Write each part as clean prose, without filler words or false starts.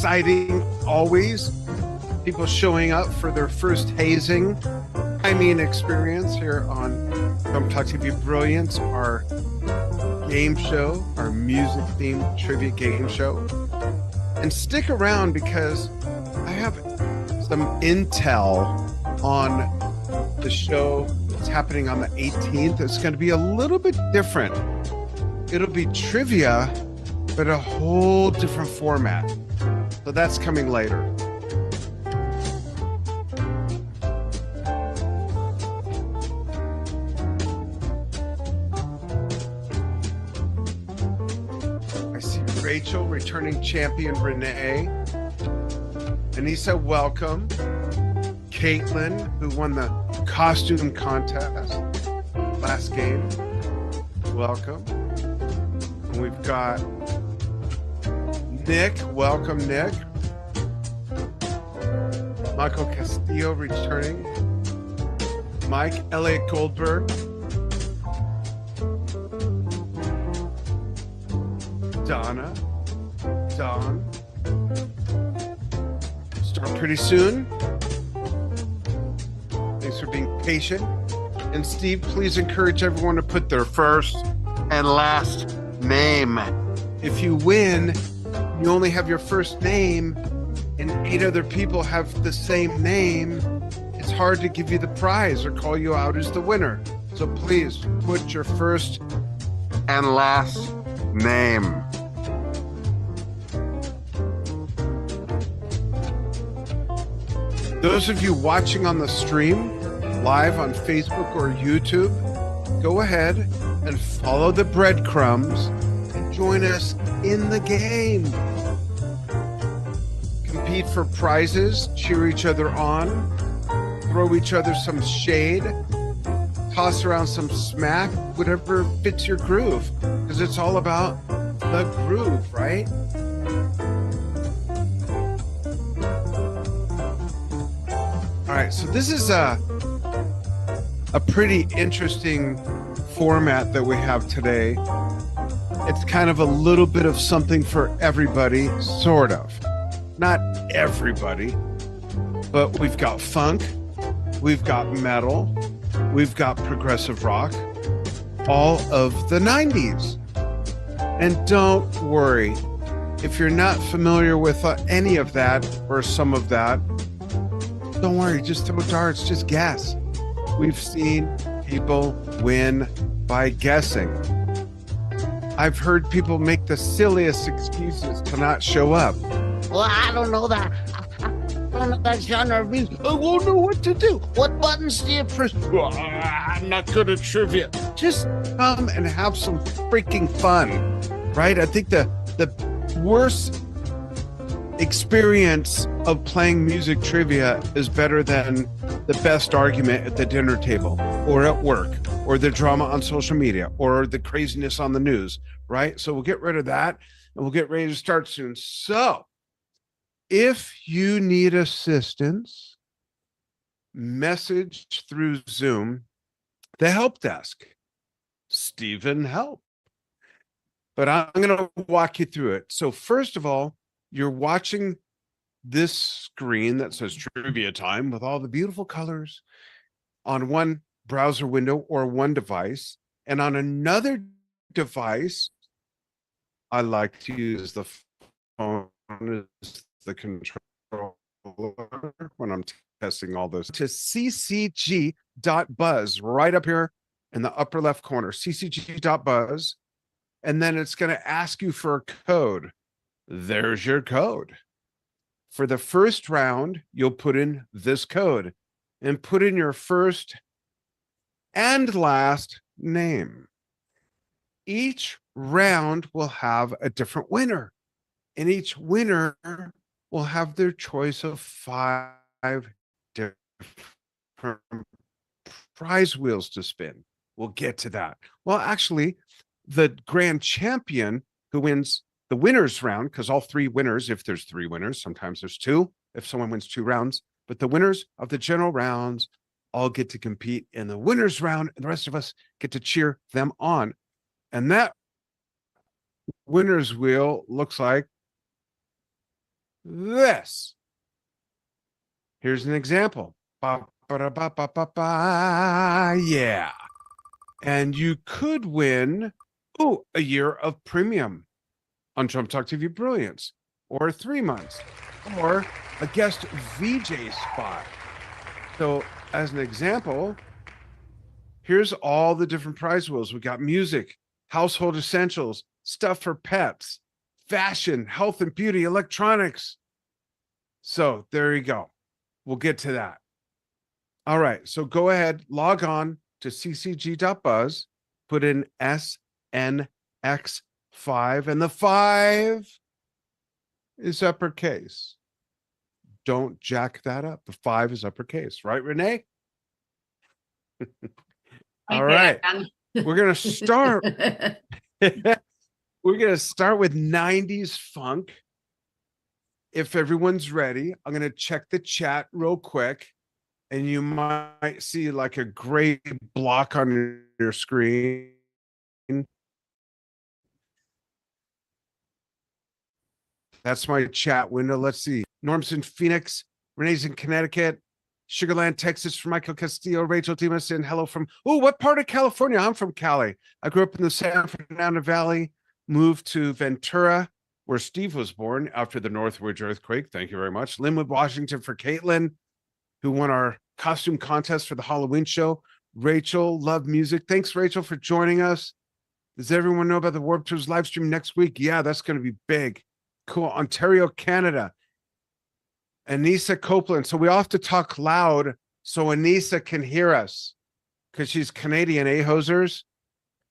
exciting always. People showing up for their first hazing, experience here on From Talk TV Brilliance, our game show, our music-themed trivia game show. And stick around because I have some intel on the show that's happening on the 18th. It's going to be a little bit different. It'll be trivia, but a whole different format. So that's coming later. I see Rachel, returning champion Renee. Anissa, welcome. Caitlin, who won the costume contest last game, welcome. And we've got Nick, welcome Nick. Michael Castillo returning. Mike, Elliot Goldberg. Donna, Don. Start pretty soon. Thanks for being patient. And Steve, please encourage everyone to put their first and last name. If you win, you only have your first name and 8 other people have the same name. It's hard to give you the prize or call you out as the winner. So please put your first and last name. Those of you watching on the stream, live on Facebook or YouTube, go ahead and follow the breadcrumbs and join us in the game. Compete for prizes, cheer each other on, throw each other some shade, toss around some smack, whatever fits your groove, because it's all about the groove, right? All right, so this is a pretty interesting format that we have today. It's kind of a little bit of something for everybody, sort of. Not everybody, but we've got funk, we've got metal, we've got progressive rock, all of the 90s. And don't worry, if you're not familiar with any of that or some of that, don't worry, just throw darts, just guess. We've seen people win by guessing. I've heard people make the silliest excuses to not show up. Well, I don't know that. I don't know that genre of music. I won't know what to do. What buttons do you press? Well, I'm not good at trivia. Just come and have some freaking fun, right? I think the worst experience of playing music trivia is better than the best argument at the dinner table or at work or the drama on social media or the craziness on the news, right? So we'll get rid of that and we'll get ready to start soon. So if you need assistance, message through Zoom, the help desk, Stephen Help. But I'm going to walk you through it. So first of all, you're watching this screen that says trivia time with all the beautiful colors on one browser window or one device. And on another device, I like to use the phone as the controller when I'm testing all those, to ccg.buzz right up here in the upper left corner, ccg.buzz. And then it's going to ask you for a code. There's your code. For the first round, you'll put in this code and put in your first and last name. Each round will have a different winner, and each winner will have their choice of 5 different prize wheels to spin. We'll get to that. Well, actually, the grand champion who wins the winners round, because all 3 winners, if there's 3 winners, sometimes there's 2, if someone wins 2 rounds, but the winners of the general rounds all get to compete in the winners round, and the rest of us get to cheer them on. And that winners wheel looks like this. Here's an example. Ba, ba, da, ba, ba, ba, ba. Yeah. And you could win, a year of premium on Trump Talk TV Brilliance, or 3 months, or a guest VJ spot. So as an example, here's all the different prize wheels. We got music, household essentials, stuff for pets, fashion, health and beauty, electronics. So there you go. We'll get to that. All right. So go ahead, log on to ccg.buzz, put in SNX5, and the 5 is uppercase. Don't jack that up. The 5 is uppercase, right, Renee? All right. We're going to start. We're going to start with 90s funk. If everyone's ready, I'm going to check the chat real quick, and you might see like a gray block on your screen. That's my chat window. Let's see. Norm's in Phoenix. Renee's in Connecticut. Sugarland, Texas from Michael Castillo. Rachel Dimas in hello from, what part of California? I'm from Cali. I grew up in the San Fernando Valley, moved to Ventura, where Steve was born after the Northridge earthquake. Thank you very much. Linwood, Washington for Caitlin, who won our costume contest for the Halloween show. Rachel, love music. Thanks, Rachel, for joining us. Does everyone know about the Warped Tours live stream next week? Yeah, that's going to be big. Cool. Ontario, Canada. Anissa Copeland. So we all have to talk loud so Anissa can hear us because she's Canadian, hosers?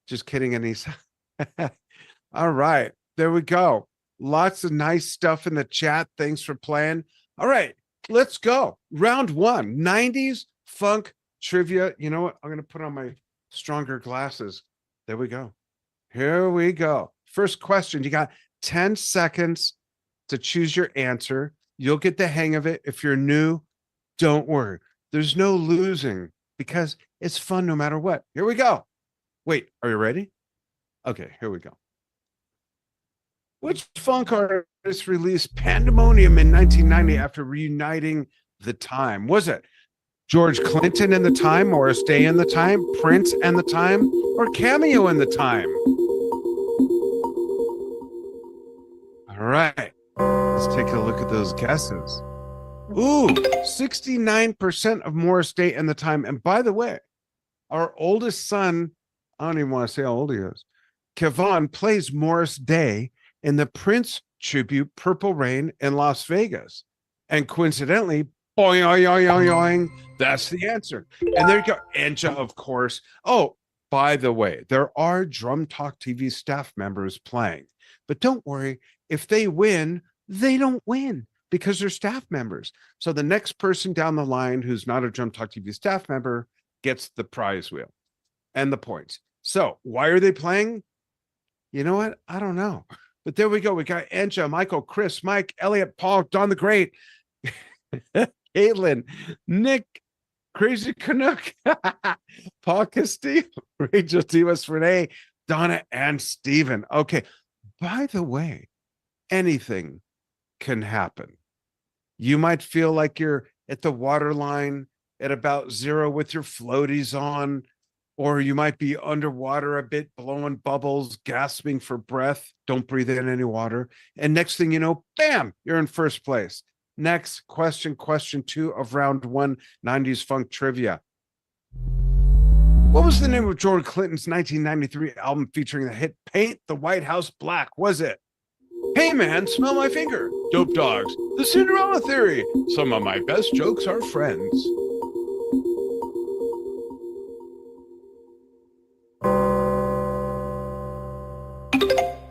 Just kidding, Anissa. All right. There we go. Lots of nice stuff in the chat. Thanks for playing. All right. Let's go. Round 1, 90s funk trivia. You know what? I'm going to put on my stronger glasses. There we go. Here we go. First question. You got 10 seconds to choose your answer. You'll get the hang of it. If you're new, don't worry. There's no losing because it's fun no matter what. Here we go. Wait, are you ready? Okay, here we go. Which funk artist released Pandemonium in 1990 after reuniting The Time? Was it George Clinton and The Time, Morris Day and The Time, Prince and The Time, or Cameo and The Time? All right. Let's take a look at those guesses. 69% of Morris Day and The Time. And by the way, our oldest son, I don't even want to say how old he is, Kevon, plays Morris Day in the Prince tribute Purple Rain in Las Vegas. And coincidentally, boing, boing, boing, boing, that's the answer. And there you go. Anja, of course. Oh, by the way, there are Drum Talk TV staff members playing. But don't worry, if they win, they don't win because they're staff members. So the next person down the line who's not a Drum Talk TV staff member gets the prize wheel and the points. So why are they playing? You know what? I don't know. But there we go. We got Anja, Michael, Chris, Mike, Elliot, Paul, Don the Great, Caitlin, Nick, Crazy Canuck, Paul Castillo, Rachel Dimas, Renee, Donna, and Steven. Okay. By the way, anything can happen. You might feel like you're at the water line at about 0 with your floaties on, or you might be underwater a bit, blowing bubbles, gasping for breath. Don't breathe in any water. And next thing you know, bam, you're in first place. Next question 2 of round 1, 90s funk trivia. What was the name of George Clinton's 1993 album featuring the hit Paint the White House Black? Was it Hey Man, Smell My Finger, Dope Dogs, The Cinderella Theory, Some of My Best Jokes Are Friends?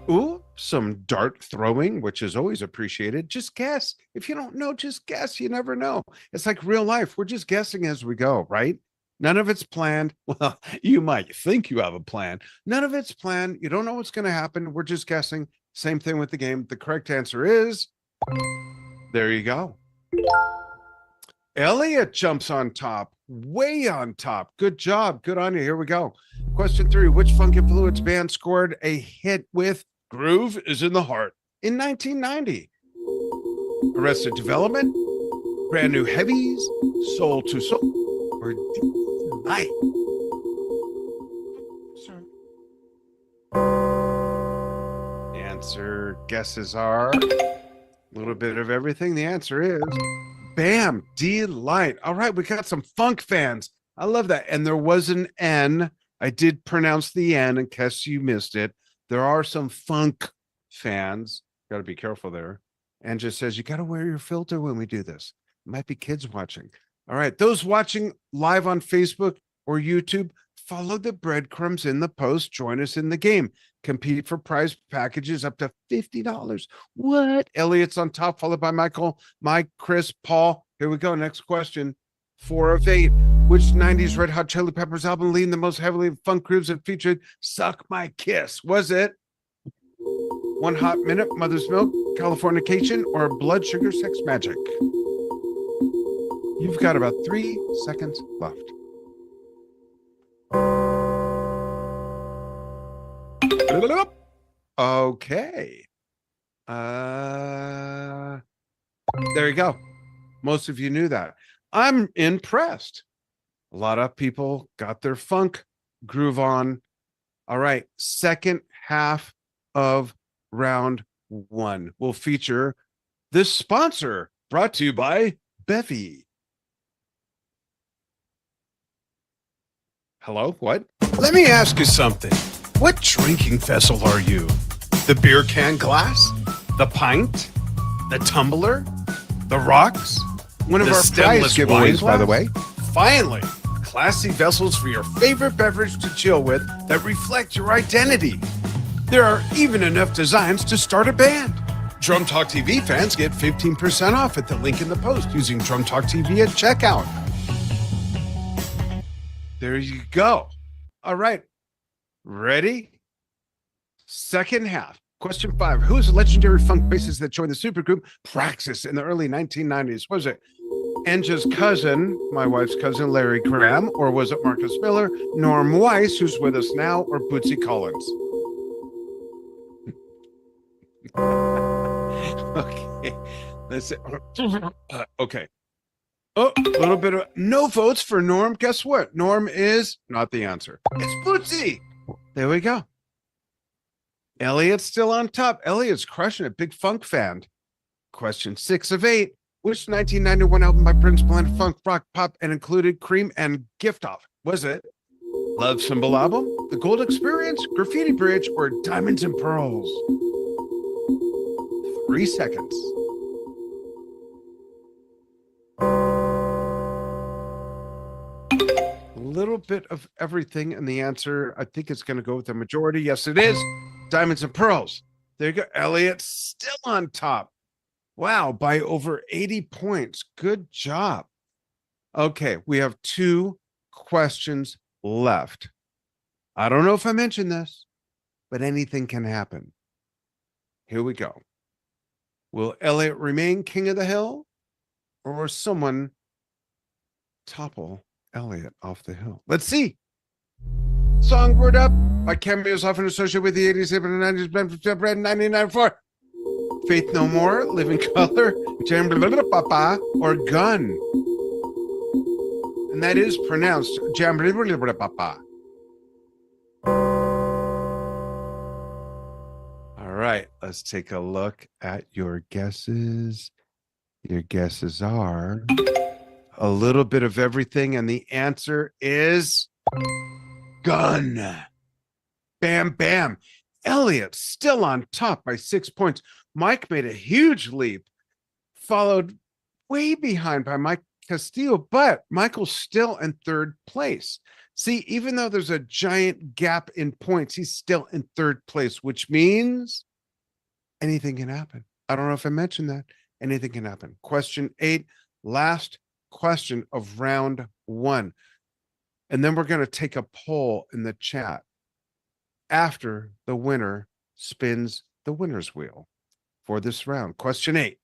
Ooh, some dart throwing, which is always appreciated. Just guess. If you don't know, just guess. You never know. It's like real life. We're just guessing as we go, right? None of it's planned. Well, you might think you have a plan. None of it's planned. You don't know what's going to happen. We're just guessing. Same thing with the game. The correct answer is, there you go. Elliot jumps on top, way on top. Good job. Good on you. Here we go. Question 3. Which Funk Influence band scored a hit with Groove is in the Heart in 1990? Arrested Development, Brand New Heavies, Soul to Soul, or Delight? The answer guesses are a little bit of everything. The answer is bam, Delight. All right, we got some funk fans. I love that. And there was an N. I did pronounce the N in case you missed it. There are some funk fans. Got to be careful there. And just says, you got to wear your filter when we do this. Might be kids watching. All right. Those watching live on Facebook or YouTube, follow the breadcrumbs in the post. Join us in the game. Compete for prize packages up to $50. What? Elliot's on top, followed by Michael, Mike, Chris, Paul. Here we go. Next question. 4 of 8. Which 90s Red Hot Chili Peppers album leaned the most heavily in funk grooves that featured Suck My Kiss? Was it One Hot Minute, Mother's Milk, Californication, or Blood Sugar Sex Magic? You've got about 3 seconds left. Okay. There you go. Most of you knew that. I'm impressed. A lot of people got their funk groove on. All right. Second half of round 1 will feature this sponsor brought to you by Bevy. Hello? What? Let me ask you something. What drinking vessel are you? The beer can glass? The pint? The tumbler? The rocks? One of our prize giveaways, by the way. Finally, classy vessels for your favorite beverage to chill with that reflect your identity. There are even enough designs to start a band. Drum Talk TV fans get 15% off at the link in the post using Drum Talk TV at checkout. There you go. All right. Ready? Second half. Question 5. Who is the legendary funk bassist that joined the supergroup Praxis in the early 1990s? Was it Enja's cousin, my wife's cousin, Larry Graham, or was it Marcus Miller, Norm Weiss, who's with us now, or Bootsy Collins? Okay. Let's see. Okay. Oh, a little bit of no votes for Norm. Guess what? Norm is not the answer. It's Bootsy. There we go. Elliot's still on top. Elliot's crushing it. Big funk fan. Question 6 of 8. Which 1991 album by Prince blended funk, rock, pop, and included Cream and Gift Off? Was it Love Symbol album, The Gold Experience, Graffiti Bridge, or Diamonds and Pearls? 3 seconds. A little bit of everything, and the answer, I think it's going to go with the majority. Yes, it is. Diamonds and Pearls. There you go. Elliot still on top. Wow, by over 80 points. Good job. Okay, we have 2 questions left. I don't know if I mentioned this, but anything can happen. Here we go. Will Elliot remain king of the hill, or will someone topple Elliot off the hill? Let's see. Song Word Up by cameos often associated with the 80s, 70s, 90s, Bread, 99.4. Faith No More, Living Color, Jam Papa, or Gun. And that is pronounced Jam Papa. All right, let's take a look at your guesses. Your guesses are a little bit of everything, and the answer is Gun. Bam, bam. Elliot still on top by 6 points. Mike made a huge leap, followed way behind by Mike Castillo, but Michael's still in 3rd place. See, even though there's a giant gap in points, he's still in 3rd place, which means anything can happen. I don't know if I mentioned that. Anything can happen. Question 8, last question of round 1. And then we're going to take a poll in the chat after the winner spins the winner's wheel for this round. Question 8.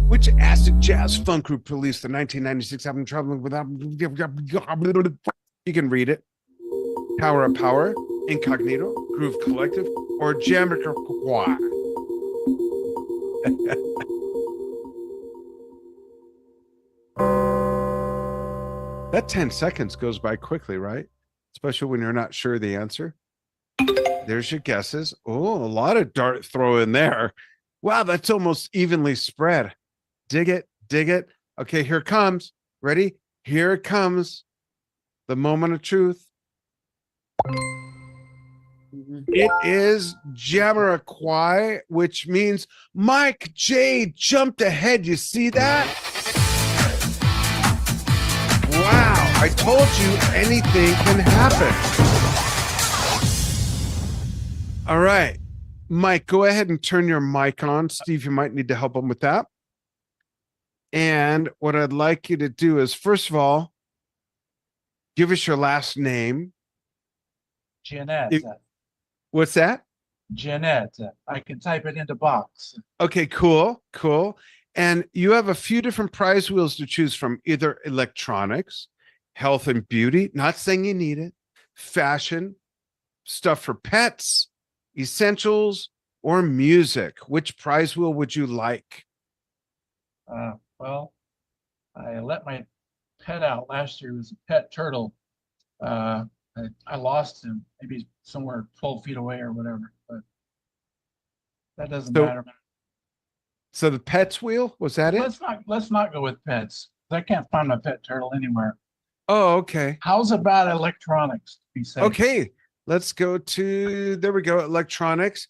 Which acid jazz funk group released the 1996 album Traveling Without... You can read it. Power of Power, Incognito, Groove Collective, or Jamiroquai? That 10 seconds goes by quickly, right? Especially when you're not sure of the answer. There's your guesses. Oh, a lot of dart throw in there. Wow, that's almost evenly spread. Dig it, dig it. Okay, here it comes. Ready? Here it comes. The moment of truth. It is Jamiroquai, which means Mike J jumped ahead. You see that? Wow, I told you anything can happen. All right, Mike, go ahead and turn your mic on. Steve, you might need to help him with that. And what I'd like you to do is, first of all, give us your last name. Jeanette. What's that? Jeanette. I can type it into box. Okay, cool, cool. And you have a few different prize wheels to choose from, either electronics, health and beauty, not saying you need it, fashion, stuff for pets, essentials, or music. Which prize wheel would you like? Well, I let my pet out last year. It was a pet turtle. I lost him, maybe somewhere 12 feet away or whatever, but that doesn't matter. So the pets wheel, was that it? Let's not go with pets. I can't find my pet turtle anywhere. Oh, okay. How's about electronics to be safe? Okay, let's go to, there we go, electronics.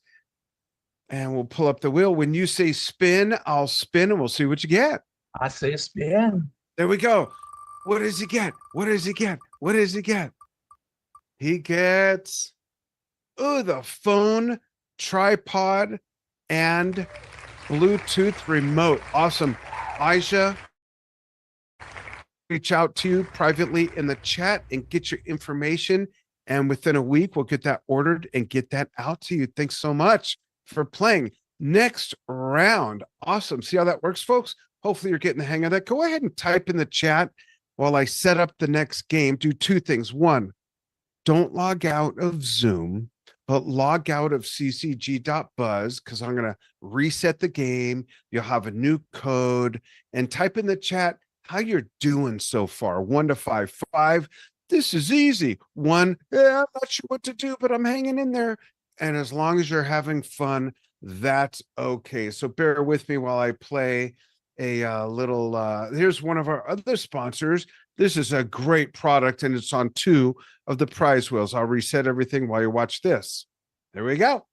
And we'll pull up the wheel. When you say spin, I'll spin and we'll see what you get. I say spin. There we go. What does he get? What does he get? What does he get? He gets, oh, the phone, tripod, and Bluetooth remote. Awesome. Aisha, reach out to you privately in the chat and get your information. And within a week, we'll get that ordered and get that out to you. Thanks so much for playing. Next round. Awesome. See how that works, folks? Hopefully you're getting the hang of that. Go ahead and type in the chat while I set up the next game. Do two things. One, don't log out of Zoom, but log out of ccg.buzz, because I'm going to reset the game. You'll have a new code, and type in the chat how you're doing so far. 1 to 5. 5, this is easy. 1, yeah, I'm not sure what to do, but I'm hanging in there. And as long as you're having fun, that's okay. So bear with me while I play a little, here's one of our other sponsors. This is a great product, and it's on 2 of the prize wheels. I'll reset everything while you watch this. There we go.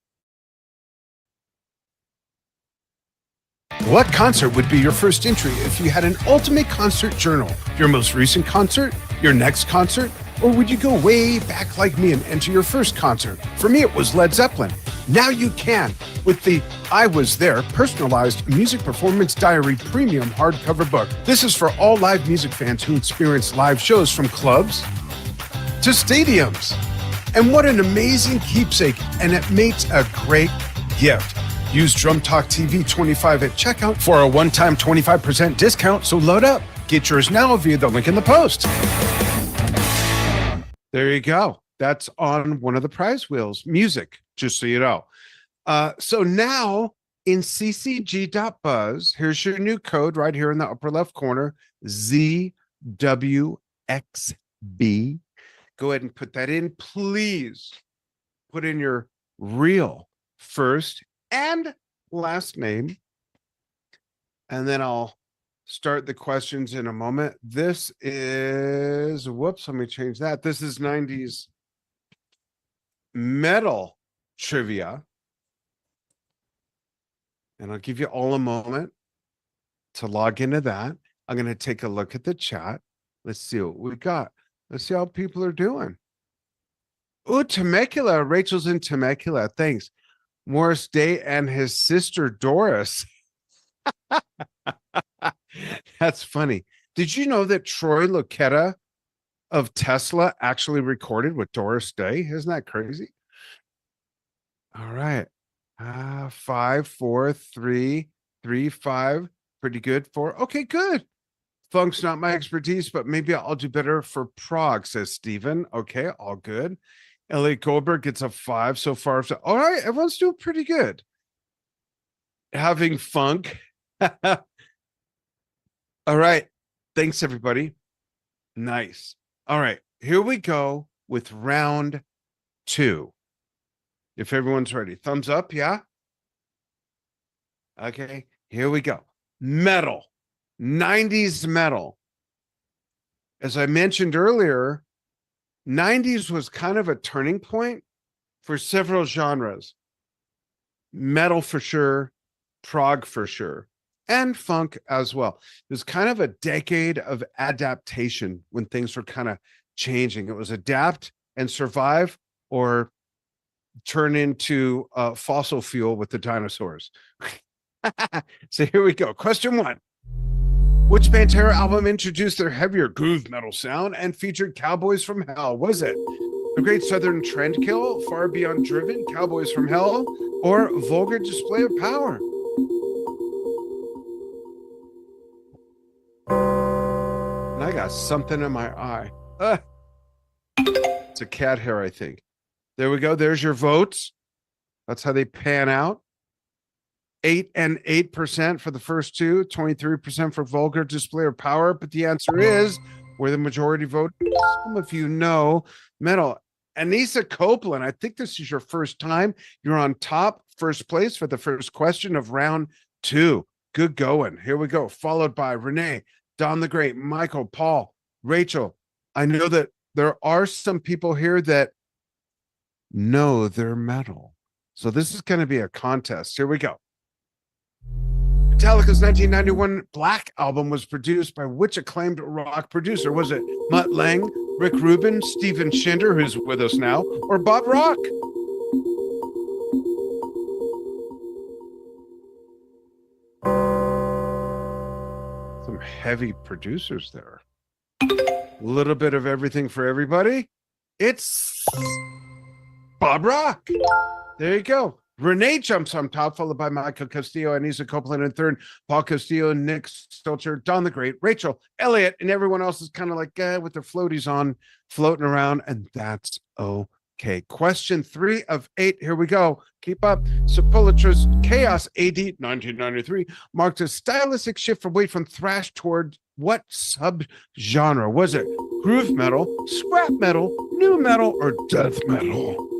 What concert would be your first entry if you had an ultimate concert journal? Your most recent concert? Your next concert? Or would you go way back like me and enter your first concert? For me, it was Led Zeppelin. Now you can with the I Was There Personalized Music Performance Diary Premium hardcover book. This is for all live music fans who experience live shows from clubs to stadiums. And what an amazing keepsake, and it makes a great gift. Use Drum Talk TV 25 at checkout for a one-time 25% discount, so load up. Get yours now via the link in the post. There you go. That's on one of the prize wheels, music, just so you know. So now in ccg.buzz, here's your new code right here in the upper left corner, ZWXB. Go ahead and put that in. Please put in your real first and last name. And then I'll start the questions in a moment. This is, whoops, let me change that. This is 90s metal trivia. And I'll give you all a moment to log into that. I'm going to take a look at the chat. Let's see what we got. Let's see how people are doing. Oh, Temecula. Rachel's in Temecula. Thanks. Morris Day and his sister Doris. That's funny. Did you know that Troy Luccketta of Tesla actually recorded with Doris Day? Isn't that crazy? All right. 5, 4, 3, 3, 5. Pretty good. 4. Okay, good. Funk's not my expertise, but maybe I'll do better for Prog, says Steven. Okay, all good. Elliot Goldberg gets a 5 so far. So, all right, everyone's doing pretty good. Having funk. All right. Thanks, everybody. Nice. All right, here we go with round 2. If everyone's ready, thumbs up, yeah? Okay, here we go. Metal, 90s metal. As I mentioned earlier, 90s was kind of a turning point for several genres. Metal for sure, prog for sure, and funk as well. It was kind of a decade of adaptation when things were kind of changing. It was adapt and survive or turn into fossil fuel with the dinosaurs. So here we go. Question 1. Which Pantera album introduced their heavier groove metal sound and featured Cowboys from Hell? Was it The Great Southern Trendkill, Far Beyond Driven, Cowboys from Hell, or Vulgar Display of Power? And I got something in my eye. It's a cat hair, I think. There we go. There's your votes. That's how they pan out. 8 and 8% for the first two, 23% for Vulgar Display of Power. But the answer is where the majority vote. Some of you know metal. Anissa Copeland, I think this is your first time. You're on top, first place for the first question of round 2. Good going. Here we go. Followed by Renee, Don the Great, Michael, Paul, Rachel. I know that there are some people here that know they're metal. So this is going to be a contest. Here we go. Metallica's 1991 Black album was produced by which acclaimed rock producer? Was it Mutt Lange, Rick Rubin, Steven Shinder, who's with us now, or Bob Rock? Some heavy producers there. A little bit of everything for everybody. It's Bob Rock. There you go. Renee jumps on top, followed by Michael Castillo, Anissa Copeland in third, Paul Castillo, Nick Stelter, Don the Great, Rachel, Elliot, and everyone else is kind of like with their floaties on, floating around, and that's okay. Question 3 of 8. Here we go. Keep up. Sepulture's Chaos AD 1993 marked a stylistic shift from thrash toward what sub-genre? Was it groove metal, scrap metal, new metal, or death metal?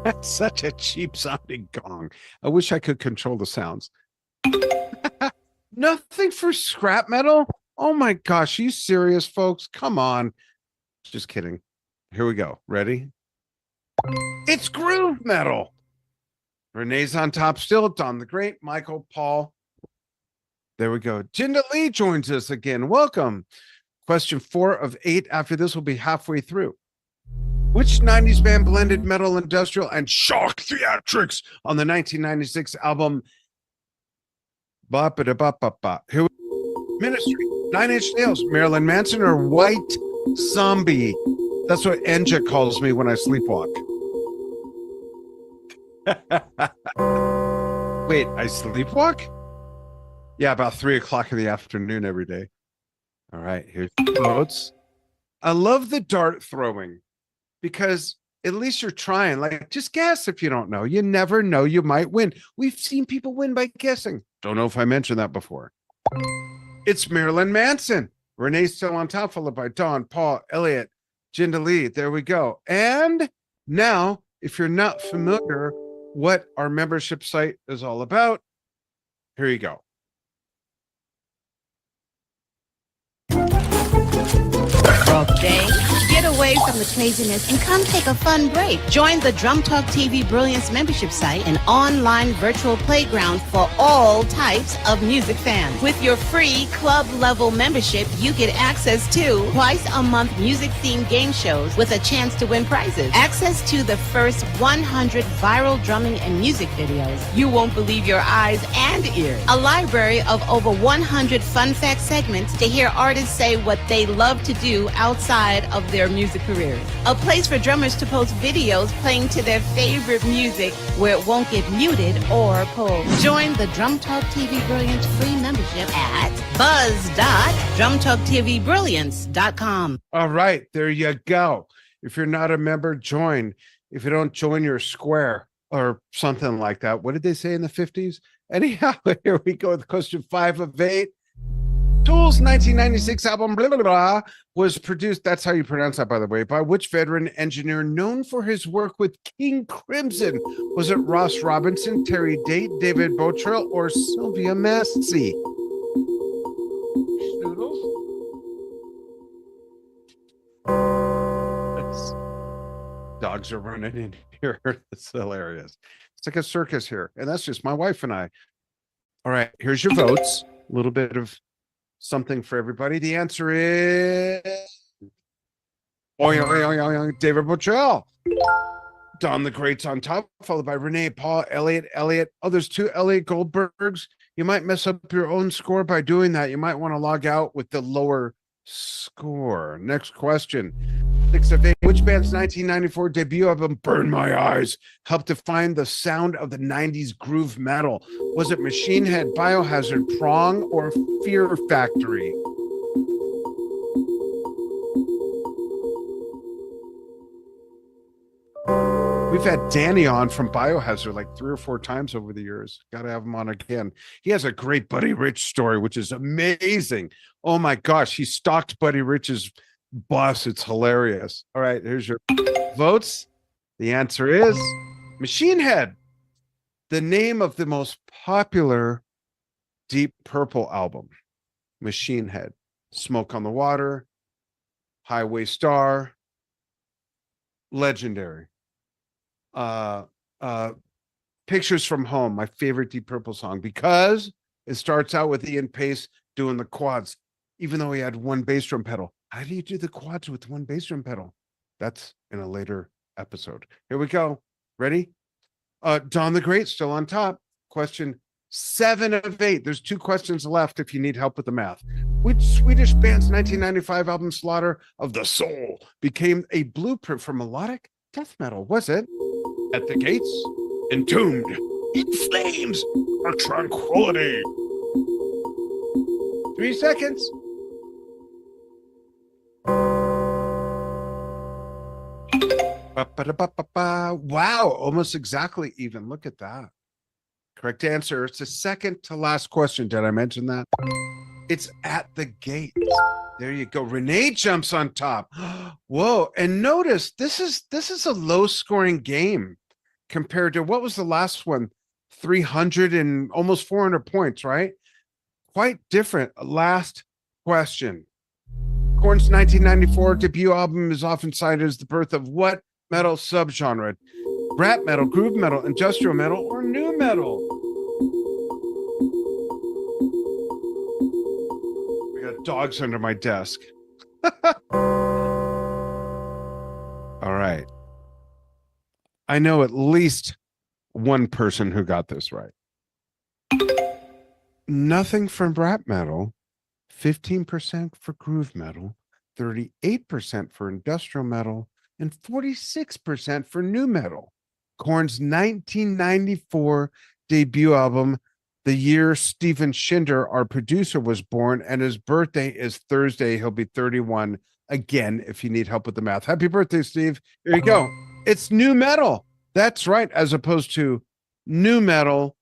That's such a cheap sounding gong. I wish I could control the sounds. Nothing for scrap metal? Oh my gosh, are you serious, folks? Come on. Just kidding. Here we go. Ready? It's groove metal. Renee's on top still. Don the Great, Michael, Paul. There we go. Jinda Lee joins us again. Welcome. Question 4 of 8. After this, we'll be halfway through. Which 90s band blended metal, industrial, and shock theatrics on the 1996 album Ba-ba-da-ba-ba-ba? Here Ministry, 9 Inch Nails, Marilyn Manson, or White Zombie? That's what Enja calls me when I sleepwalk. Wait, I sleepwalk? Yeah, about 3 o'clock in the afternoon every day. All right, here's the votes. I love the dart throwing because at least you're trying. Like, just guess if you don't know. You never know. You might win. We've seen people win by guessing. Don't know if I mentioned that before. It's Marilyn Manson. Renee's still on top, followed by Don, Paul, Elliot, Jinda Lee. There we go. And now, if you're not familiar what our membership site is all about, here you go. Day. Get away from the craziness and come take a fun break. Join the Drum Talk TV Brilliance membership site, an online virtual playground for all types of music fans. With your free club level membership, you get access to twice a month music themed game shows with a chance to win prizes. Access to the first 100 viral drumming and music videos. You won't believe your eyes and ears. A library of over 100 fun fact segments to hear artists say what they love to do outside of their music careers. A place for drummers to post videos playing to their favorite music where it won't get muted or pulled. Join the Drum Talk TV Brilliance free membership at buzz.drumtalktvbrilliance.com. All right, there you go. If you're not a member, join. If you don't join, you're square. or something like that. What did they say in the 50s? Anyhow, here we go with question 5 of 8. Tool's 1996 album, blah, blah, blah, was produced, that's how you pronounce that, by the way, by which veteran engineer known for his work with King Crimson? Was it Ross Robinson, Terry Date, David Bottrell, or Sylvia Massey? Dogs are running in here. It's hilarious. It's like a circus here. And that's just my wife and I. All right, here's your votes. A little bit of something for everybody. The answer is David Bottrell. Don the Great's on top, followed by Renee, Paul, Elliot. Oh, there's 2 Elliot Goldbergs. You might mess up your own score by doing that. You might want to log out with the lower score. Next question. 6 of 8. Which band's 1994 debut album, Burn My Eyes, helped define the sound of the 90s groove metal? Was it Machine Head, Biohazard, Prong, or Fear Factory? We've had Danny on from Biohazard like 3 or 4 times over the years. Got to have him on again. He has a great Buddy Rich story, which is amazing. Oh my gosh, he stalked Buddy Rich's boss. It's hilarious. All right, here's your votes. The answer is Machine Head, the name of the most popular Deep Purple album. Machine Head, Smoke on the Water, Highway Star, legendary. Pictures from Home, my favorite Deep Purple song, because it starts out with Ian Pace doing the quads, even though he had 1 bass drum pedal. How do you do the quads with 1 bass drum pedal? That's in a later episode. Here we go. Ready? Don the Great still on top. Question 7 of 8. There's 2 questions left if you need help with the math. Which Swedish band's 1995 album Slaughter of the Soul became a blueprint for melodic death metal? Was it At the Gates, Entombed, In Flames, or Tranquility? 3 seconds. Wow, almost exactly even. Look at that. Correct answer. It's the second to last question. Did I mention that? It's At the Gate. There you go. Renee jumps on top. Whoa. And notice this is a low scoring game compared to what was the last one? 300 and almost 400 points, right? Quite different. Last question. Korn's 1994 debut album is often cited as the birth of what metal subgenre? Rap metal, groove metal, industrial metal, or new metal? We got dogs under my desk. All right. I know at least one person who got this right. Nothing from rap metal, 15% for groove metal, 38% for industrial metal, and 46% for new metal. Korn's 1994 debut album, the year Steven Schinder, our producer, was born, and his birthday is Thursday. He'll be 31 again if you need help with the math. Happy birthday, Steve. Here you go. It's new metal. That's right, as opposed to new metal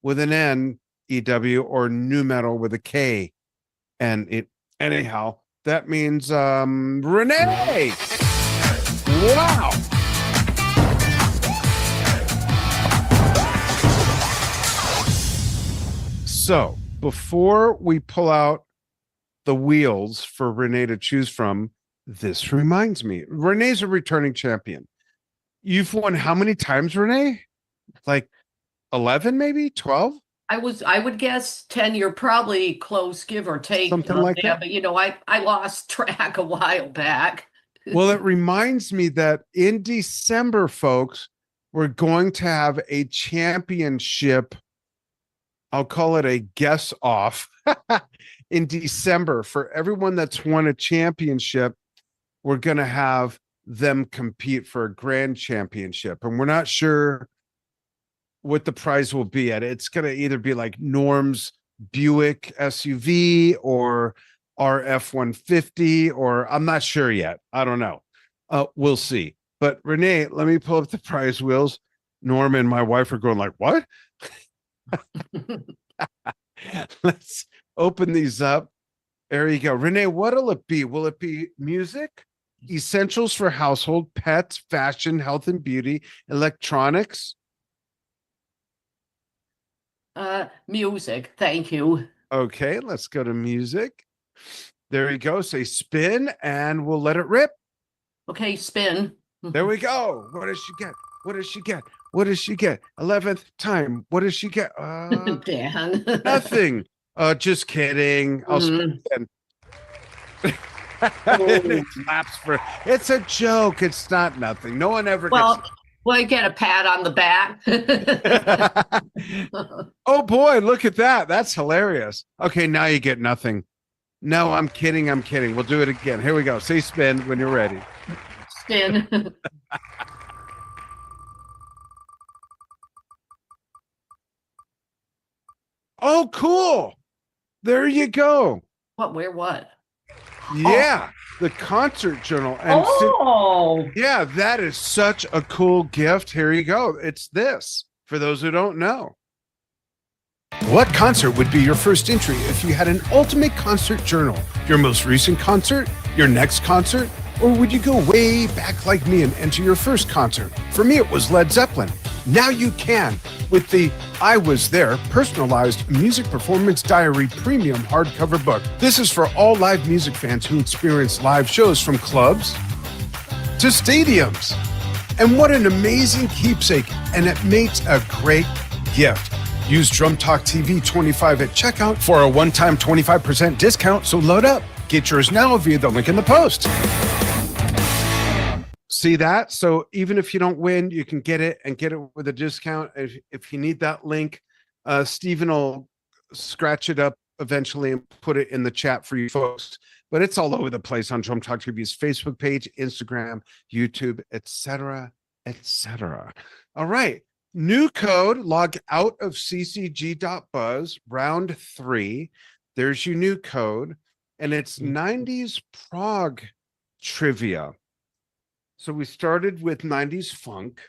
with an N, EW, or new metal with a K. And it, anyhow, that means Renee. Wow. So before we pull out the wheels for Renee to choose from, this reminds me, Renee's a returning champion. You've won how many times, Renee? Like 11, maybe 12? I would guess 10. You're probably close, give or take. Something like that. But I lost track a while back. Well, it reminds me that in December, folks, we're going to have a championship. I'll call it a guess off in December for everyone that's won a championship. We're going to have them compete for a grand championship, and we're not sure what the prize will be at. It's going to either be like Norm's Buick SUV or our F-150, or I'm not sure yet. I don't know. We'll see. But Renee, let me pull up the prize wheels. Norma and my wife are going like, what? Let's open these up. There you go. Renee, what'll it be? Will it be music, essentials for household, pets, fashion, health and beauty, electronics? Music. Thank you. Okay, let's go to music. There you go. Say spin and we'll let it rip. Okay, spin. There we go. What does she get? What does she get? What does she get? 11th time. What does she get? Dan. Nothing. Just kidding. I'll spin again. And it claps for it's a joke. It's not nothing. No one ever Well, I get a pat on the back. Oh boy, look at that. That's hilarious. Okay, now you get nothing. No, I'm kidding. I'm kidding. We'll do it again. Here we go. Say spin when you're ready. Spin. Oh, cool. There you go. What? Where? What? Yeah, the concert journal. And yeah, that is such a cool gift. Here you go. It's this for those who don't know. What concert would be your first entry if you had an ultimate concert journal? Your most recent concert? Your next concert? Or would you go way back like me and enter your first concert? For me, it was Led Zeppelin. Now you can with the I Was There personalized music performance diary premium hardcover book. This is for all live music fans who experience live shows from clubs to stadiums. And what an amazing keepsake, and it makes a great gift. Use Drum Talk TV 25 at checkout for a one-time 25% discount, so load up. Get yours now via the link in the post. See that? So even if you don't win, you can get it and get it with a discount. If you need that link, Stephen will scratch it up eventually and put it in the chat for you folks. But it's all over the place on Drum Talk TV's Facebook page, Instagram, YouTube, etc., etc. All right. New code, log out of ccg.buzz, round 3. There's your new code. And it's 90s prog trivia. So we started with 90s funk,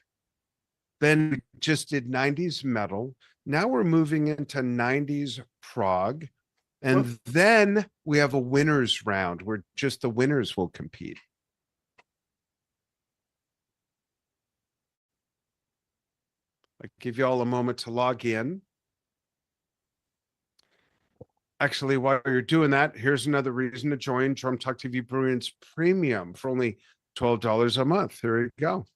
then we just did 90s metal. Now we're moving into 90s prog. And then we have a winners round where just the winners will compete. I'll give you all a moment to log in. Actually, while you're doing that, here's another reason to join Drum Talk TV Brilliance Premium for only $12 a month. There you go.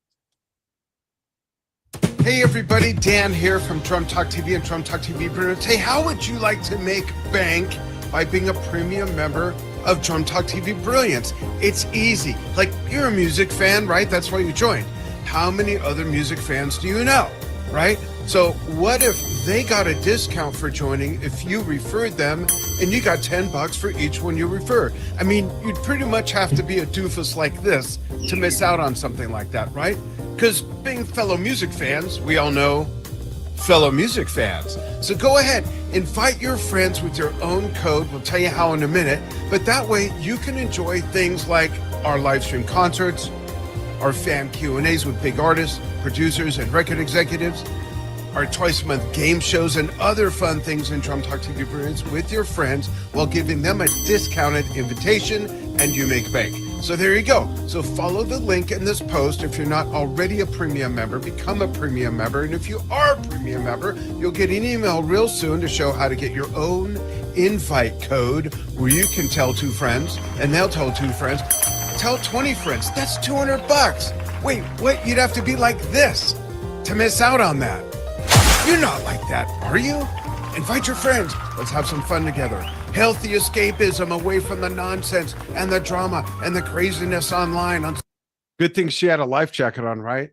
Hey everybody, Dan here from Drum Talk TV and Drum Talk TV Brilliance. Hey, how would you like to make bank by being a premium member of Drum Talk TV Brilliance? It's easy. Like, you're a music fan, right? That's why you joined. How many other music fans do you know, right? So what if they got a discount for joining if you referred them and you got $10 for each one you refer? I mean, you'd pretty much have to be a doofus like this to miss out on something like that, right? Because being fellow music fans, we all know fellow music fans. So go ahead, invite your friends with your own code. We'll tell you how in a minute. But that way you can enjoy things like our live stream concerts, our fan Q&As with big artists, producers, and record executives, our twice-a-month game shows, and other fun things in Drum Talk TV Brilliance with your friends while giving them a discounted invitation, and you make bank. So there you go. So follow the link in this post. If you're not already a premium member, become a premium member. And if you are a premium member, you'll get an email real soon to show how to get your own invite code where you can tell 2 friends, and they'll tell 2 friends. Tell 20 friends. That's $200. Wait, what? You'd have to be like this to miss out on that. You're not like that, are you? Invite your friends. Let's have some fun together. Healthy escapism away from the nonsense and the drama and the craziness online. Good thing she had a life jacket on, right?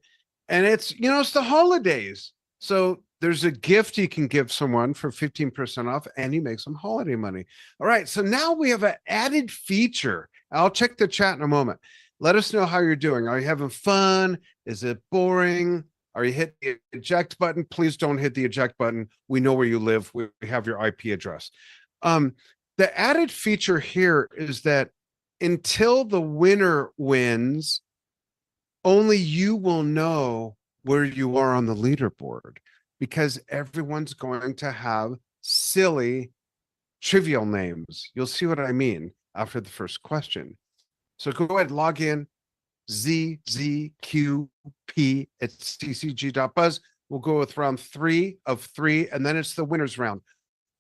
And it's, it's the holidays. So there's a gift you can give someone for 15% off and you make some holiday money. All right. So now we have an added feature. I'll check the chat in a moment. Let us know how you're doing. Are you having fun? Is it boring? Are you hit the eject button? Please don't hit the eject button. We know where you live. We have your IP address. The added feature here is that until the winner wins, only you will know where you are on the leaderboard, because everyone's going to have silly, trivial names. You'll see what I mean after the first question. So go ahead, log in, ZZQP at ccg.buzz. We'll go with round 3 of 3, and then it's the winners round,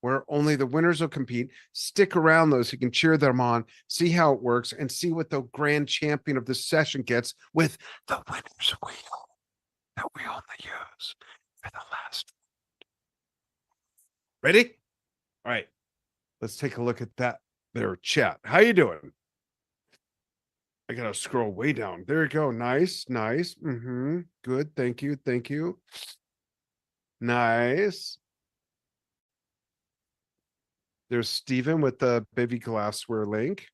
where only the winners will compete. Stick around, though, so you can cheer them on, see how it works, and see what the grand champion of this session gets with the winner's wheel that we only use for the last. Ready? All right. Let's take a look at that there chat. How you doing? I gotta scroll way down. There you go. Nice, nice. Good. Thank you. Thank you. Nice. There's Steven with the baby glassware link.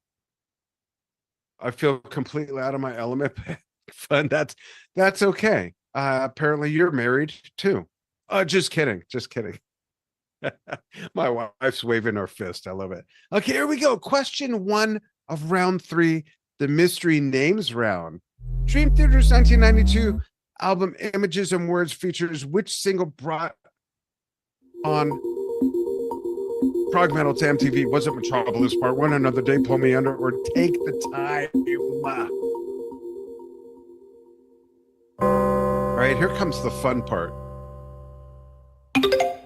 I feel completely out of my element. Fun. That's okay. Apparently you're married too. Just kidding. Just kidding. My wife's waving her fist. I love it. Okay, here we go. Question 1 of round 3, the mystery names round. Dream Theater's 1992 album Images and Words features which single brought on prog metal to MTV? Was it Metropolis Part 1, Another Day, Pull Me Under, or Take the Time? All right, here comes the fun part.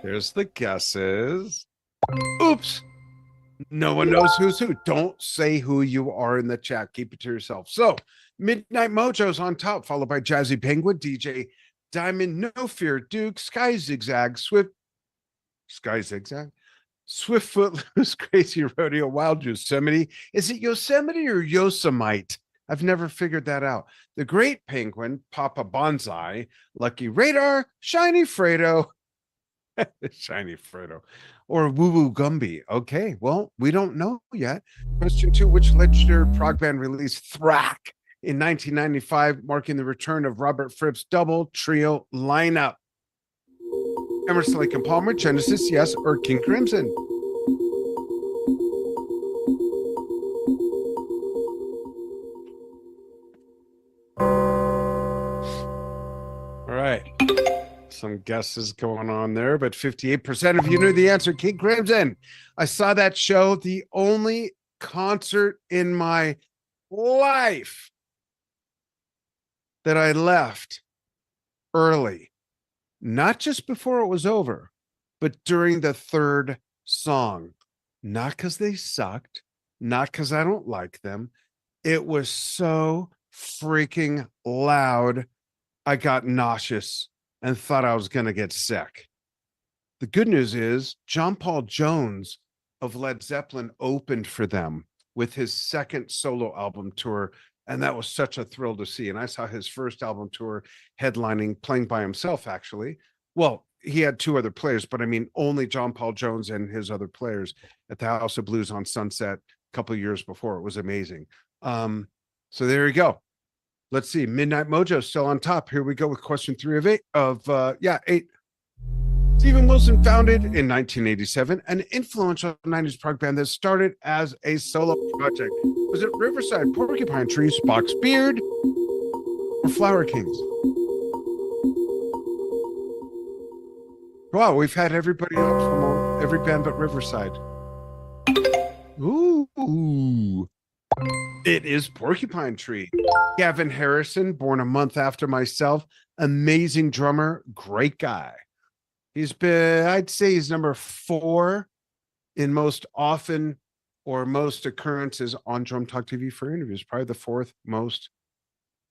There's the guesses. Oops. No one knows who's who. Don't say who you are in the chat. Keep it to yourself. So, Midnight Mojo's on top, followed by Jazzy Penguin, DJ Diamond, No Fear, Duke, Sky Zigzag, Swift Footloose, Crazy Rodeo, Wild Yosemite. Is it Yosemite or Yosemite? I've never figured that out. The Great Penguin, Papa Bonsai, Lucky Radar, Shiny Fredo, Shiny Fredo, or Woo Woo Gumby. Okay, well, we don't know yet. Question 2, which legendary prog band released Thrack in 1995, marking the return of Robert Fripp's double trio lineup? Emerson, Lake and Palmer, Genesis, yes, or King Crimson? All right. Some guesses going on there, but 58% of you knew the answer. King Crimson. I saw that show, the only concert in my life that I left early, not just before it was over, but during the third song. Not because they sucked, not because I don't like them. It was so freaking loud, I got nauseous and thought I was going to get sick. The good news is John Paul Jones of Led Zeppelin opened for them with his second solo album tour, and that was such a thrill to see. And I saw his first album tour headlining, playing by himself, actually. Well, he had 2 other players, but I mean, only John Paul Jones and his other players at the House of Blues on Sunset a couple of years before. It was amazing. So there you go. Let's see. Midnight Mojo still on top. Here we go with question 3 of 8. Stephen Wilson founded in 1987 an influential 90s prog band that started as a solo project. Was it Riverside, Porcupine Tree, Spock's Beard, or Flower Kings? Wow, we've had everybody up from every band but Riverside. Ooh. It is Porcupine Tree. Gavin Harrison, born a month after myself, amazing drummer, great guy. He's been, I'd say he's number 4 in most often or most occurrences on Drum Talk TV for interviews, probably the 4th most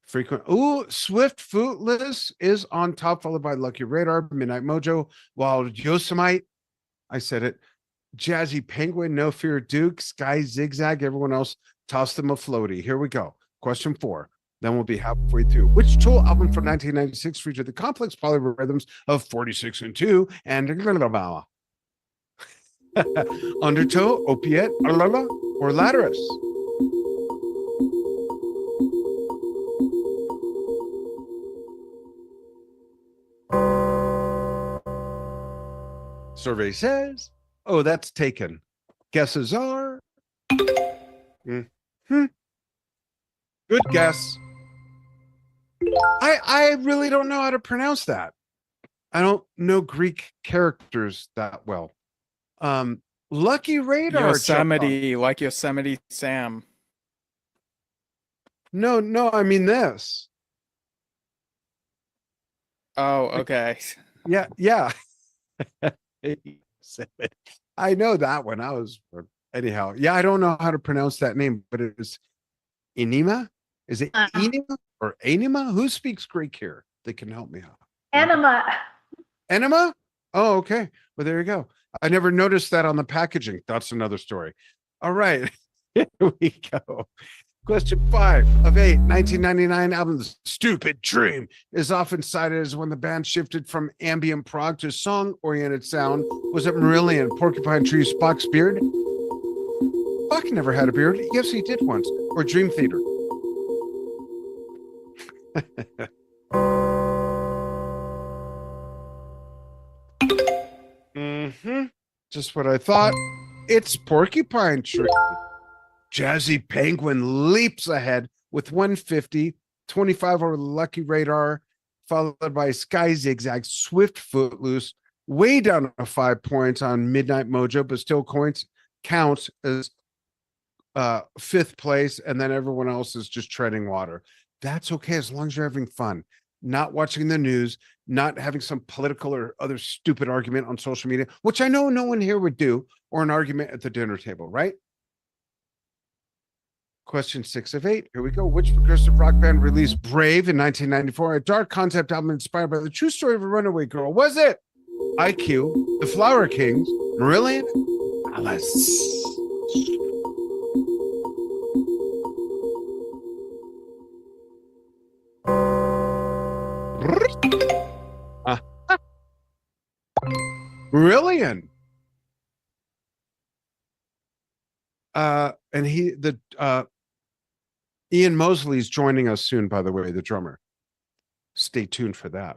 frequent. Ooh, Swift Footloose is on top, followed by Lucky Radar, Midnight Mojo, Wild Yosemite, I said it, Jazzy Penguin, No Fear, Duke, Sky Zigzag, everyone else toss them a floaty. Here we go. Question 4. Then we'll be halfway through. Which Tool album from 1996 featured the complex polyrhythms of 46 and 2 and Undertow, Opiate, or Laterus? Survey says, oh, that's taken. Guesses are good guess. I really don't know how to pronounce that. I don't know Greek characters that well. Lucky Radar. jumped on. Yosemite, like Yosemite Sam. No, I mean this. Oh, okay. Yeah. I know that one. Anyhow. Yeah, I don't know how to pronounce that name, but it is Enema. Is it Enema or Anima? Who speaks Greek here? They can help me out. Anima. Enema? Oh, okay. Well, there you go. I never noticed that on the packaging. That's another story. All right. Here we go. Question 5 of 8, 1999 album, The Stupid Dream, is often cited as when the band shifted from ambient prog to song-oriented sound. Was it Marillion, Porcupine Tree, Spock's Beard? Spock never had a beard. Yes, he did once. Or Dream Theater. Just what I thought. It's Porcupine Tree. Jazzy Penguin leaps ahead with 150, 25 over Lucky Radar, followed by Sky Zigzag, Swift Footloose, way down to 5 points on Midnight Mojo, but still counts as 5th place, and then everyone else is just treading water. That's okay as long as you're having fun, not watching the news, not having some political or other stupid argument on social media, which I know no one here would do, or an argument at the dinner table, right? Question 6 of 8. Here we go. Which progressive rock band released Brave in 1994, a dark concept album inspired by the true story of a runaway girl? Was it IQ, the Flower Kings, Marillion, Alice? Marillion. And Ian Mosley's joining us soon, by the way, the drummer. Stay tuned for that.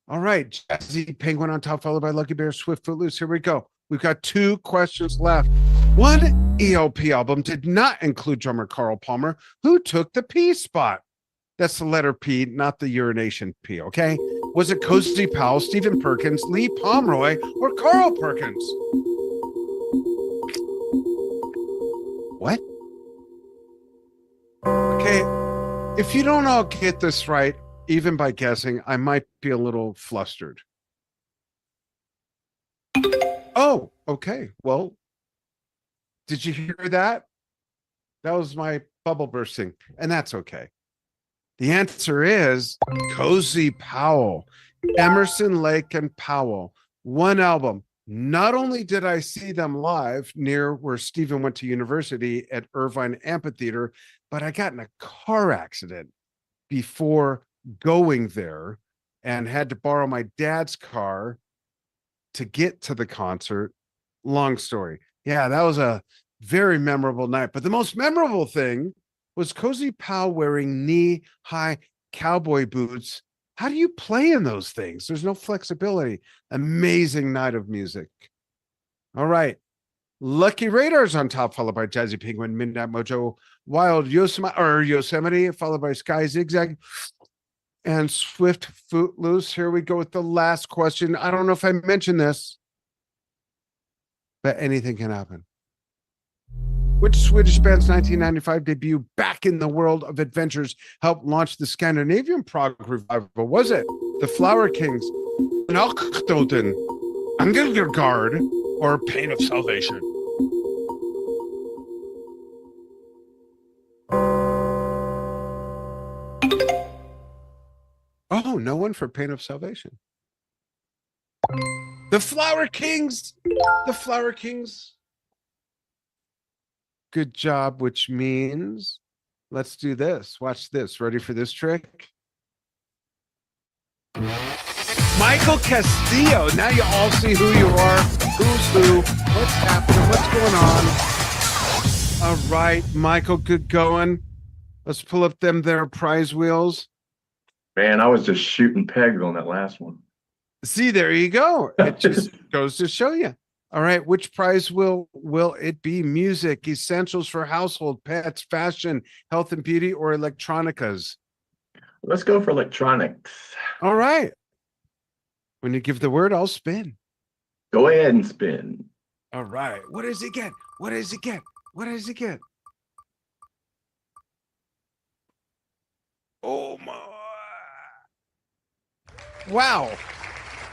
All right, Jazzy Penguin on top, followed by Lucky Bear, Swift Footloose. Here we go. We've got 2 questions left. One ELP album did not include drummer Carl Palmer, who took the P spot. That's the letter P, not the urination P, okay? Was it Cozy Powell, Stephen Perkins, Lee Pomeroy, or Carl Perkins? What? Okay, if you don't all get this right, even by guessing, I might be a little flustered. Oh, okay. Well, did you hear that? That was my bubble bursting, and that's okay. The answer is Cozy Powell, Emerson, Lake, and Powell. One album. Not only did I see them live near where Stephen went to university at Irvine Amphitheater, but I got in a car accident before going there and had to borrow my dad's car to get to the concert. Long story. Yeah, that was a very memorable night. But the most memorable thing was Cozy Powell wearing knee-high cowboy boots. How do you play in those things? There's no flexibility. Amazing night of music. All right. Lucky Radar's on top, followed by Jazzy Penguin, Midnight Mojo, Wild Yosemite, followed by Sky Zigzag, and Swift Footloose. Here we go with the last question. I don't know if I mentioned this, but anything can happen. Which Swedish band's 1995 debut, Back in the World of Adventures, helped launch the Scandinavian prog revival? Was it the Flower Kings, Nalktoten, Angelgard, or Pain of Salvation? Oh, no one for Pain of Salvation. The Flower Kings. The Flower Kings. Good job, which means let's do this. Watch this. Ready for this trick? Michael Castillo. Now you all see who you are, who's who, what's happening, what's going on. All right, Michael, good going. Let's pull up their prize wheels. Man, I was just shooting pegs on that last one. See, there you go. It just goes to show you. All right, which prize will it be? Music, essentials for household, pets, fashion, health and beauty, or electronicas? Let's go for electronics. All right. When you give the word, I'll spin. Go ahead and spin. All right. What does it get? What does it get? What does it get? Oh my. Wow.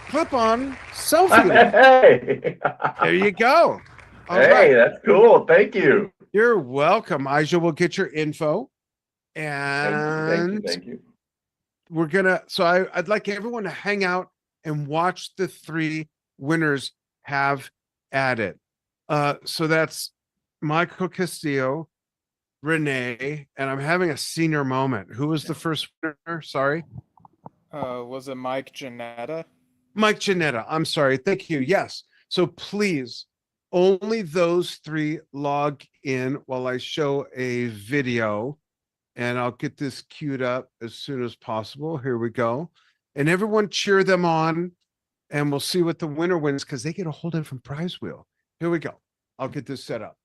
Clip on selfie. Hey, There you go. All hey, right. that's cool. Thank you. You're welcome. Aisha will get your info. Thank you. And Thank you. we're gonna, so I'd like everyone to hang out and watch the three winners have at it. So that's Michael Castillo, Renee, and I'm having a senior moment. Who was the first winner? Sorry. Was it Mike Janetta? Mike Janetta. I'm sorry. Thank you. Yes. So please, only those three log in while I show a video, and I'll get this queued up as soon as possible. Here we go. And everyone cheer them on, and we'll see what the winner wins because they get a whole different prize wheel. Here we go. I'll get this set up.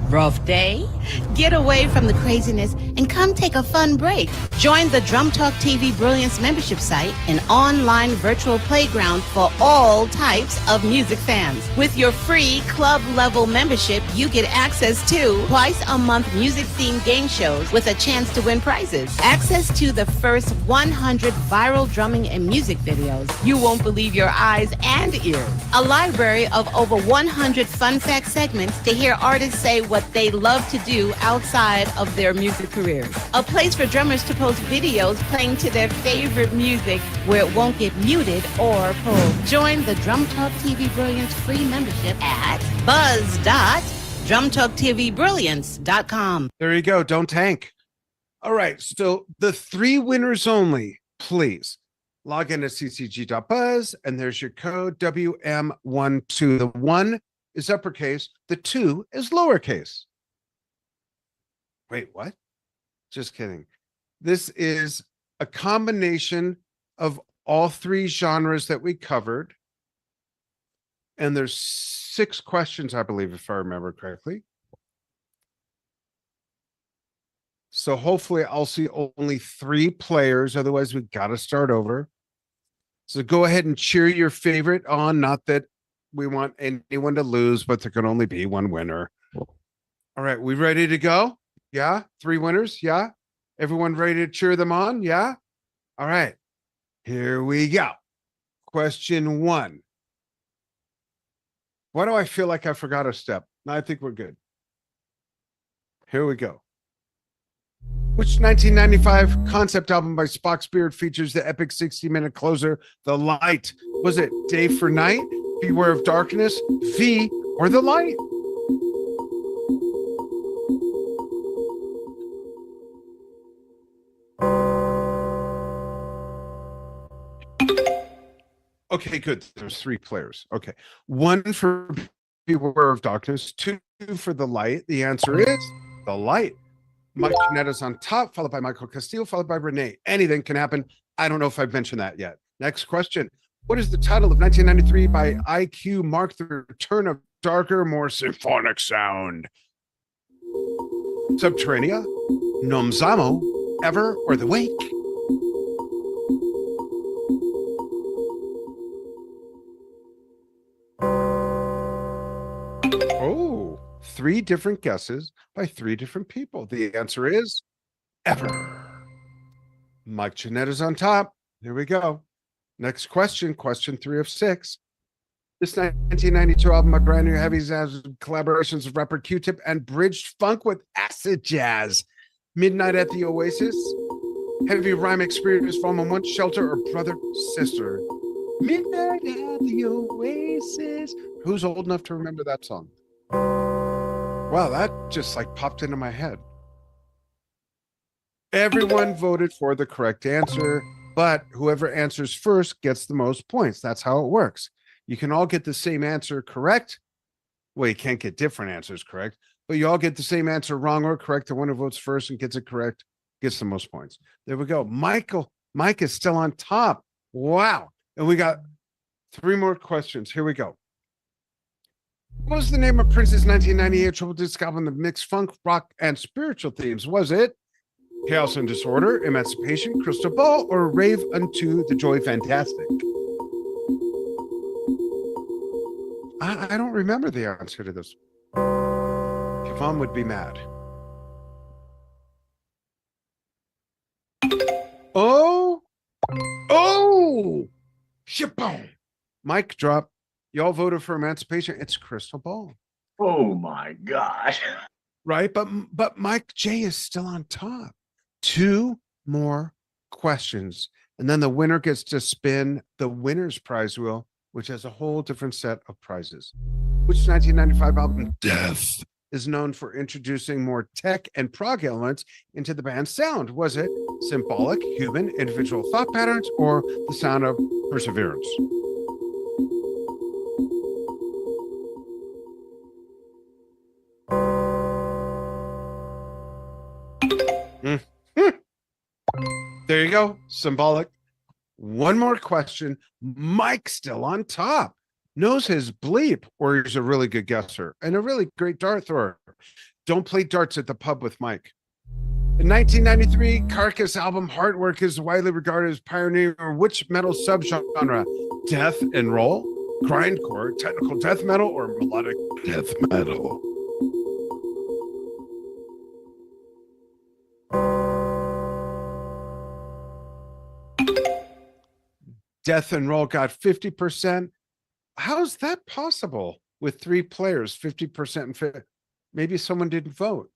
Rough day? Get away from the craziness and come take a fun break. Join the Drum Talk TV Brilliance membership site, an online virtual playground for all types of music fans. With your free club level membership, you get access to twice a month music themed game shows with a chance to win prizes. Access to the first 100 viral drumming and music videos. You won't believe your eyes and ears. A library of over 100 fun fact segments to hear artists say what they love to do outside of their music careers. A place for drummers to post videos playing to their favorite music where it won't get muted or pulled. Join the Drum Talk TV Brilliance free membership at buzz.drumtalktvbrilliance.com. There you go. Don't tank. All right. So the three winners only, please log into ccg.buzz, and there's your code WM12. The 1 is uppercase, the 2 is lowercase. Wait, what? Just kidding. This is a combination of all three genres that we covered. And there's 6 questions, I believe, if I remember correctly. So hopefully I'll see only 3 players. Otherwise, we got to start over. So go ahead and cheer your favorite on. Not that we want anyone to lose, but there can only be one winner. All right, we ready to go? Yeah, 3 winners. Yeah, everyone ready to cheer them on? Yeah. All right, here we go. Question 1. Why do I feel like I forgot a step? I think we're good. Here we go. Which 1995 concept album by Spock's Beard features the epic 60-minute closer, The Light? Was it Day for Night, Beware of Darkness, V, or The Light? Okay, good. There's 3 players. Okay. 1 for Beware of Darkness, 2 for The Light. The answer is The Light. Mike Janetta's on top, followed by Michael Castillo, followed by Renee. Anything can happen. I don't know if I've mentioned that yet. Next question. What is the title of 1993 by IQ marked the return of darker, more symphonic sound? Subterranea, Nomzamo, Ever, or The Wake? Oh, 3 different guesses by 3 different people. The answer is Ever. Mike Janetta's on top. Here we go. Next question, question 3 of 6. This 1992 album by Brand New Heavies has collaborations with rapper Q-Tip and bridged funk with acid jazz. Midnight at the Oasis, Heavy Rhyme Experience, Volume 1, Shelter, or Brother Sister? Midnight at the Oasis. Who's old enough to remember that song? Wow, that just like popped into my head. Everyone voted for the correct answer, but whoever answers first gets the most points. That's how it works. You can all get the same answer correct. Well, you can't get different answers correct, but you all get the same answer wrong or correct. The one who votes first and gets it correct gets the most points. There we go. Mike is still on top. Wow. And we got 3 more questions. Here we go. What was the name of Prince's 1998 triple disc album that mixed funk, rock, and spiritual themes? Was it Chaos and Disorder, Emancipation, Crystal Ball, or Rave Unto the Joy Fantastic? I don't remember the answer to this. Yvonne would be mad. Oh, Shippo. Mic drop. Y'all voted for Emancipation. It's Crystal Ball, Oh my gosh. right? But Mike J is still on top. 2 more questions, and then the winner gets to spin the winner's prize wheel, which has a whole different set of prizes. Which 1995 album, Death, is known for introducing more tech and prog elements into the band's sound? Was it symbolic, human, individual thought patterns, or the sound of perseverance? There you go. Symbolic. One more question. Mike's still on top. Knows his bleep, or he's a really good guesser and a really great dart thrower. Don't play darts at the pub with Mike. In 1993, Carcass album Heartwork is widely regarded as pioneer of which metal subgenre? Death and roll, grindcore, technical death metal, or melodic death metal? Death and roll got 50%. How's that possible with 3 players, 50% and maybe someone didn't vote?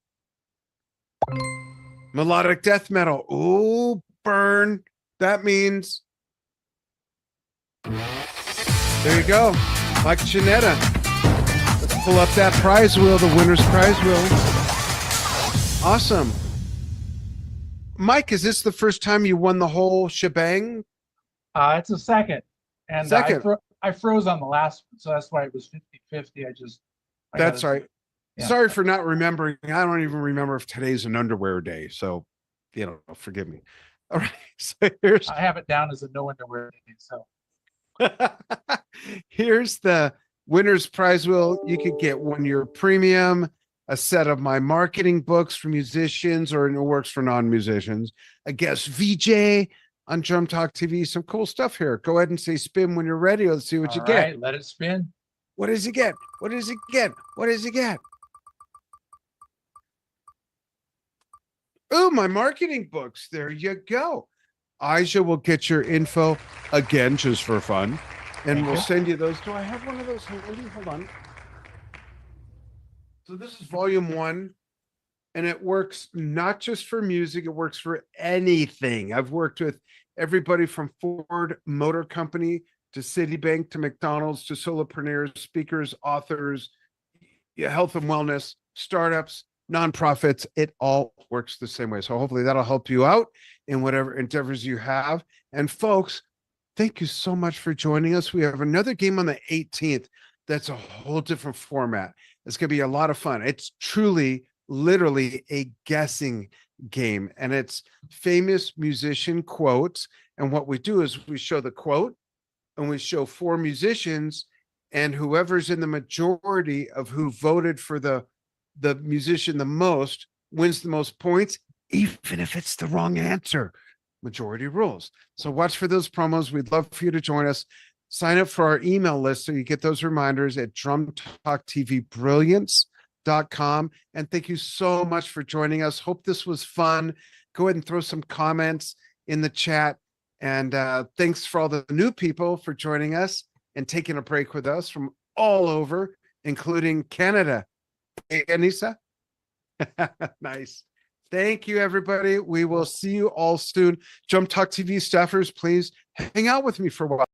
Melodic death metal. Ooh, burn. That means there you go. Mike Janetta. Let's pull up that prize wheel, the winner's prize wheel. Awesome. Mike, is this the first time you won the whole shebang? It's a second. And Second. I froze on the last one, so that's why it was 50-50. That's right. Yeah. Sorry for not remembering. I don't even remember if today's an underwear day. So, forgive me. All right. So I have it down as a no underwear day, so here's the winner's prize wheel. You could get 1 year premium, a set of my marketing books for musicians, or it works for non-musicians, a guest VJ on Drum Talk TV. Some cool stuff here. Go ahead and say spin when you're ready. Let's see what you get. Right, let it spin. What does he get? What does he get? What does he get? Oh, my marketing books. There you go. Aisha will get your info again, just for fun. And Thank we'll you. send you those. Do I have one of those handy? Hold on. So this is volume 1. And it works not just for music, it works for anything. I've worked with everybody from Ford Motor Company to Citibank to McDonald's to solopreneurs, speakers, authors, health and wellness, startups, nonprofits. It all works the same way. So hopefully that'll help you out in whatever endeavors you have. And folks, thank you so much for joining us. We have another game on the 18th. That's a whole different format. It's going to be a lot of fun. It's truly literally a guessing game, and it's famous musician quotes. And what we do is we show the quote and we show 4 musicians, and whoever's in the majority of who voted for the musician the most wins the most points, even if it's the wrong answer. Majority rules. So watch for those promos. We'd love for you to join us. Sign up for our email list so you get those reminders at Drum Talk TV Brilliance.com. And thank you so much for joining us. Hope this was fun. Go ahead and throw some comments in the chat. And thanks for all the new people for joining us and taking a break with us from all over, including Canada. Hey, Anissa? Nice. Thank you, everybody. We will see you all soon. Jump Talk TV staffers, please hang out with me for a while.